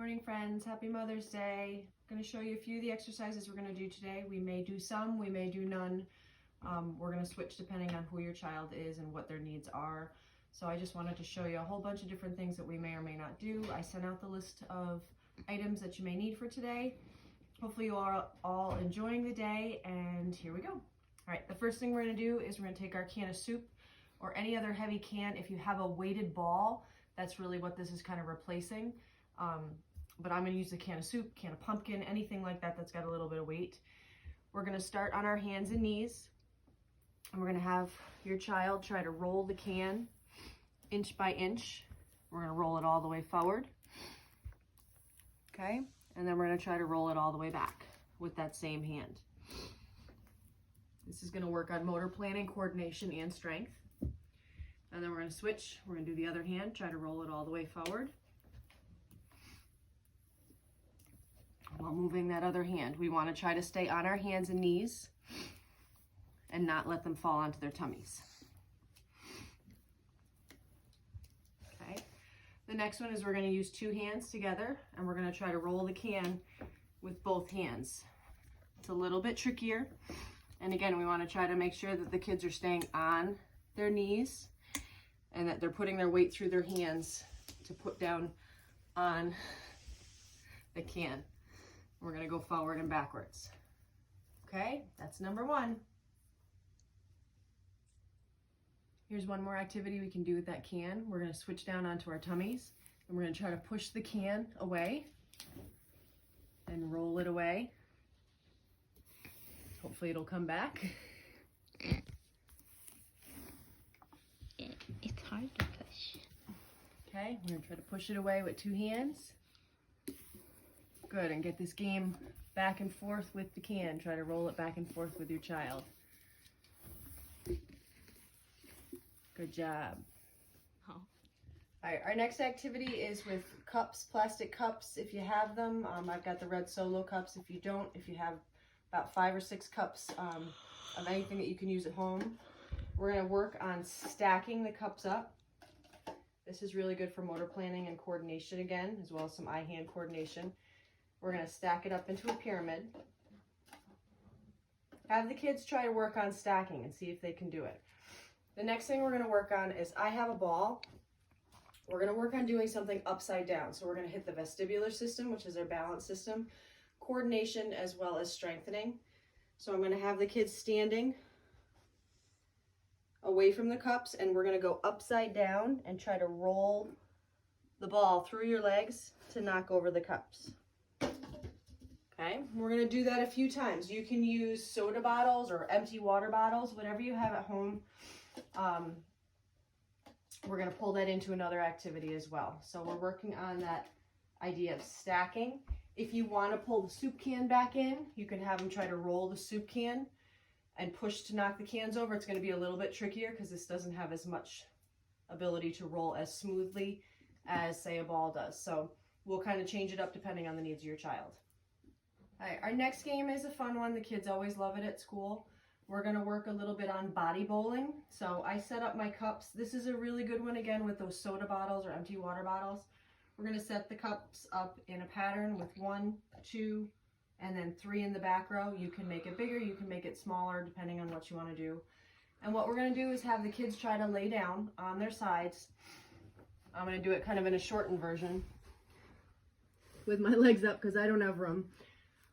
morning, friends. Happy Mother's Day. I'm going to show you a few of the exercises we're going to do today. We may do some, we may do none. We're going to switch depending on who your child is and what their needs are. So I just wanted to show you a whole bunch of different things that we may or may not do. I sent out the list of items that you may need for today. Hopefully you are all enjoying the day, and here we go. All right, the first thing we're going to do is we're going to take our can of soup or any other heavy can. If you have a weighted ball, that's really what this is kind of replacing. But I'm going to use a can of soup, can of pumpkin, anything like that that's got a little bit of weight. We're going to start on our hands and knees, and we're going to have your child try to roll the can inch by inch. We're going to roll it all the way forward. Okay, and then we're going to try to roll it all the way back with that same hand. This is going to work on motor planning, coordination, and strength. And then we're going to switch. We're going to do the other hand, try to roll it all the way forward. While moving that other hand, we want to try to stay on our hands and knees and not let them fall onto their tummies. Okay. The next one is we're going to use two hands together, and we're going to try to roll the can with both hands. It's a little bit trickier. And again, we want to try to make sure that the kids are staying on their knees and that they're putting their weight through their hands to put down on the can. We're going to go forward and backwards. Okay, that's number one. Here's one more activity we can do with that can. We're going to switch down onto our tummies, and we're going to try to push the can away and roll it away. Hopefully it'll come back. It's hard to push. Okay, we're going to try to push it away with two hands. Good, and get this game back and forth with the can. Try to roll it back and forth with your child. Good job. Oh. All right, our next activity is with cups, plastic cups, if you have them. I've got the red Solo cups. If you don't, if you have about 5 or 6 cups of anything that you can use at home, we're going to work on stacking the cups up. This is really good for motor planning and coordination again, as well as some eye-hand coordination. We're going to stack it up into a pyramid. Have the kids try to work on stacking and see if they can do it. The next thing we're going to work on is I have a ball. We're going to work on doing something upside down. So we're going to hit the vestibular system, which is our balance system, coordination as well as strengthening. So I'm going to have the kids standing away from the cups, and we're going to go upside down and try to roll the ball through your legs to knock over the cups. Okay, we're going to do that a few times. You can use soda bottles or empty water bottles, whatever you have at home. We're going to pull that into another activity as well. So we're working on that idea of stacking. If you want to pull the soup can back in, you can have them try to roll the soup can and push to knock the cans over. It's going to be a little bit trickier because this doesn't have as much ability to roll as smoothly as, say, a ball does. So we'll kind of change it up depending on the needs of your child. All right, our next game is a fun one. The kids always love it at school. We're going to work a little bit on body bowling. So I set up my cups. This is a really good one, again, with those soda bottles or empty water bottles. We're going to set the cups up in a pattern with 1, 2, and then 3 in the back row. You can make it bigger, you can make it smaller, depending on what you want to do. And what we're going to do is have the kids try to lay down on their sides. I'm going to do it kind of in a shortened version with my legs up because I don't have room.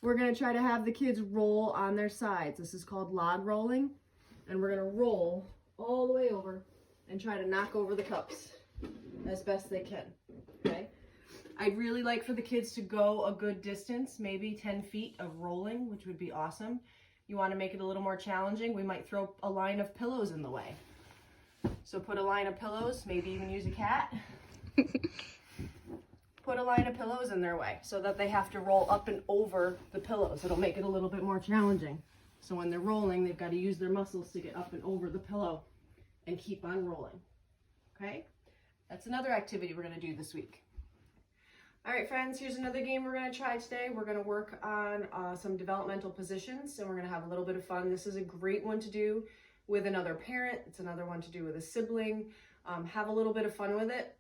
We're going to try to have the kids roll on their sides. This is called log rolling. And we're going to roll all the way over and try to knock over the cups as best they can. Okay? I'd really like for the kids to go a good distance, maybe 10 feet of rolling, which would be awesome. You want to make it a little more challenging, we might throw a line of pillows in the way. So put a line of pillows, maybe even use a cat. Put a line of pillows in their way so that they have to roll up and over the pillows. It'll make it a little bit more challenging. So when they're rolling, they've got to use their muscles to get up and over the pillow and keep on rolling. Okay? That's another activity we're going to do this week. All right, friends, here's another game we're going to try today. We're going to work on some developmental positions, and we're going to have a little bit of fun. This is a great one to do with another parent. It's another one to do with a sibling. Have a little bit of fun with it.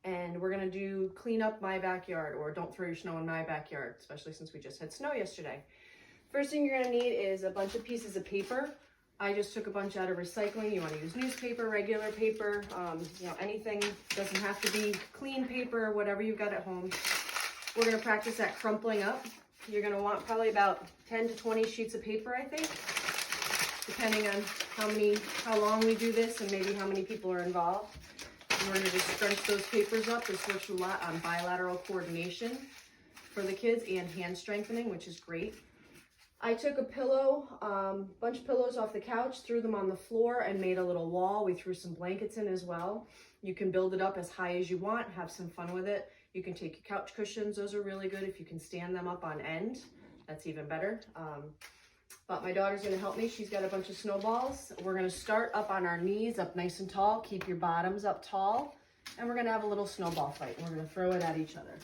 and we're gonna do clean up my backyard, or don't throw your snow in my backyard, especially since we just had snow yesterday. First thing you're gonna need is a bunch of pieces of paper. I just took a bunch out of recycling. You wanna use newspaper, regular paper, anything. Doesn't have to be clean paper, whatever you've got at home. We're gonna practice that crumpling up. You're gonna want probably about 10 to 20 sheets of paper, I think, depending on how long we do this and maybe how many people are involved. And we're gonna just scrunch those papers up. This works a lot on bilateral coordination for the kids and hand strengthening, which is great. I took a pillow, bunch of pillows off the couch, threw them on the floor and made a little wall. We threw some blankets in as well. You can build it up as high as you want, have some fun with it. You can take your couch cushions. Those are really good if you can stand them up on end. That's even better. But my daughter's gonna help me. She's got a bunch of snowballs. We're gonna start up on our knees, up nice and tall. Keep your bottoms up tall. And we're gonna have a little snowball fight. And we're gonna throw it at each other.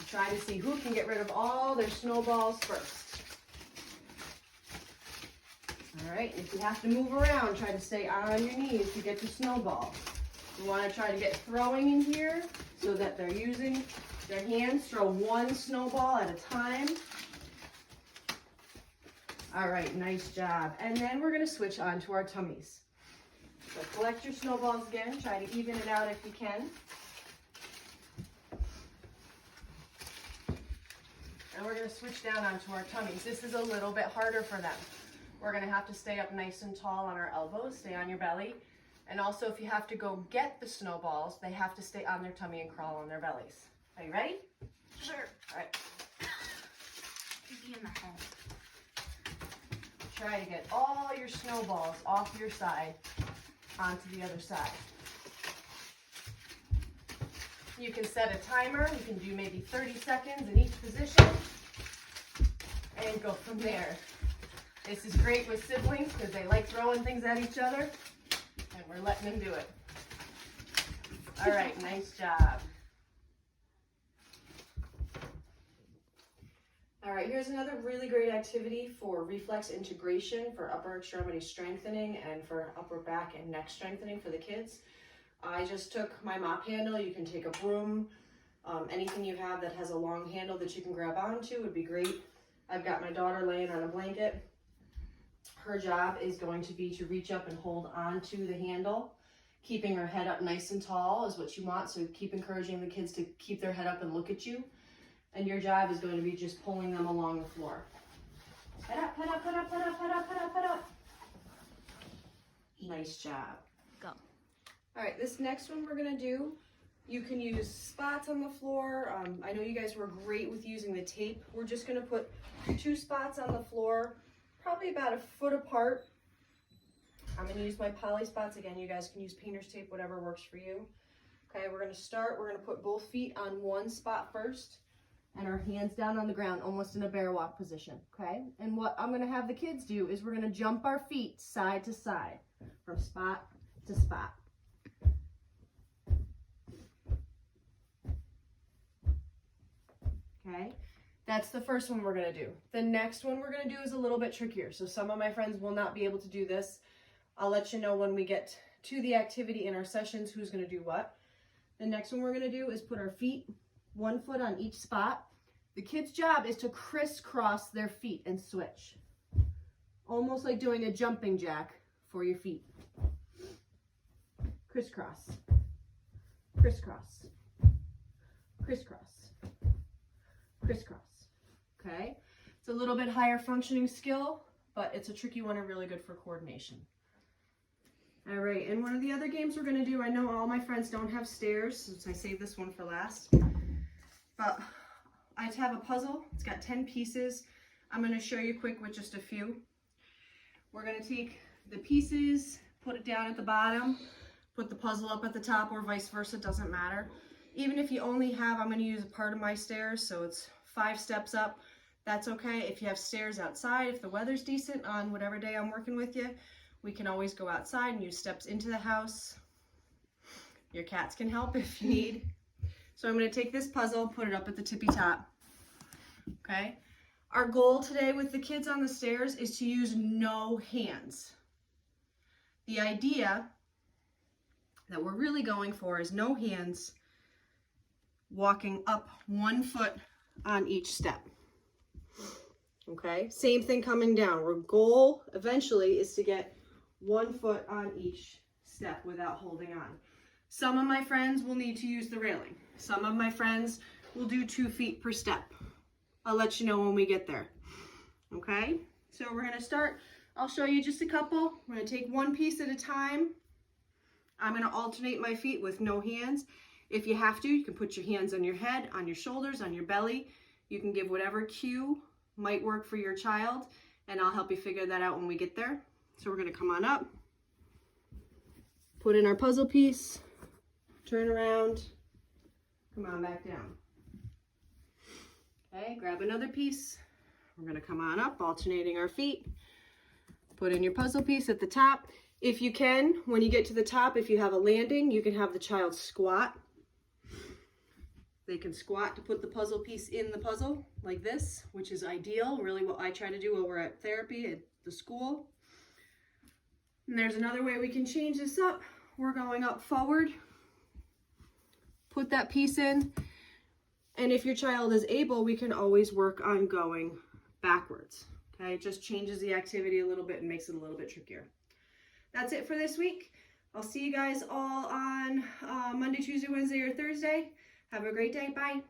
Try to see who can get rid of all their snowballs first. All right, if you have to move around, try to stay on your knees to get your snowball. You want to try to get throwing in here so that they're using their hands. Throw one snowball at a time. All right, nice job. And then we're going to switch on to our tummies. So collect your snowballs again. Try to even it out if you can. And we're going to switch down onto our tummies. This is a little bit harder for them. We're going to have to stay up nice and tall on our elbows, stay on your belly. And also, if you have to go get the snowballs, they have to stay on their tummy and crawl on their bellies. Are you ready? Sure. All right. Be in the home. Try to get all your snowballs off your side onto the other side. You can set a timer. You can do maybe 30 seconds in each position and go from there. This is great with siblings because they like throwing things at each other, and we're letting them do it. All right, nice job. All right, here's another really great activity for reflex integration, for upper extremity strengthening, and for upper back and neck strengthening for the kids. I just took my mop handle. You can take a broom, anything you have that has a long handle that you can grab onto would be great. I've got my daughter laying on a blanket. Her job is going to be to reach up and hold onto the handle. Keeping her head up nice and tall is what you want, so keep encouraging the kids to keep their head up and look at you. And your job is going to be just pulling them along the floor. Head up, head up, head up, head up, head up, head up, head up. Nice job. Go. All right, this next one we're gonna do, you can use spots on the floor. I know you guys were great with using the tape. We're just gonna put 2 spots on the floor, probably about a foot apart. I'm gonna use my poly spots. Again, you guys can use painter's tape, whatever works for you. Okay, we're gonna put both feet on one spot first and our hands down on the ground, almost in a bear walk position, okay? And what I'm gonna have the kids do is we're gonna jump our feet side to side from spot to spot. Okay, that's the first one we're gonna do. The next one we're gonna do is a little bit trickier. So some of my friends will not be able to do this. I'll let you know when we get to the activity in our sessions who's gonna do what. The next one we're gonna do is put our feet 1 foot on each spot. The kid's job is to crisscross their feet and switch. Almost like doing a jumping jack for your feet. Crisscross, crisscross, crisscross, crisscross. Okay, it's a little bit higher functioning skill, but it's a tricky one and really good for coordination. All right, and one of the other games we're gonna do, I know all my friends don't have stairs, since I saved this one for last, but I have a puzzle. It's got 10 pieces. I'm gonna show you quick with just a few. We're gonna take the pieces, put it down at the bottom, put the puzzle up at the top, or vice versa, doesn't matter. Even if you only have, I'm gonna use a part of my stairs, so it's 5 steps up, that's okay. If you have stairs outside, if the weather's decent on whatever day I'm working with you, we can always go outside and use steps into the house. Your cats can help if you need. So I'm gonna take this puzzle, put it up at the tippy top, okay? Our goal today with the kids on the stairs is to use no hands. The idea that we're really going for is no hands, walking up 1 foot on each step. Okay, same thing coming down. Our goal eventually is to get 1 foot on each step without holding on. Some of my friends will need to use the railing. Some of my friends will do 2 feet per step. I'll let you know when we get there. Okay, so we're gonna start. I'll show you just a couple. We're gonna take one piece at a time. I'm gonna alternate my feet with no hands. If you have to, you can put your hands on your head, on your shoulders, on your belly. You can give whatever cue might work for your child, and I'll help you figure that out when we get there. So we're gonna come on up, put in our puzzle piece, turn around, come on back down. Okay, grab another piece. We're gonna come on up, alternating our feet. Put in your puzzle piece at the top. If you can, when you get to the top, if you have a landing, you can have the child squat. They can squat to put the puzzle piece in the puzzle like this, which is ideal, really what I try to do while we're at therapy at the school. And there's another way we can change this up. We're going up forward. Put that piece in. And if your child is able, we can always work on going backwards. Okay, it just changes the activity a little bit and makes it a little bit trickier. That's it for this week. I'll see you guys all on Monday, Tuesday, Wednesday, or Thursday. Have a great day. Bye.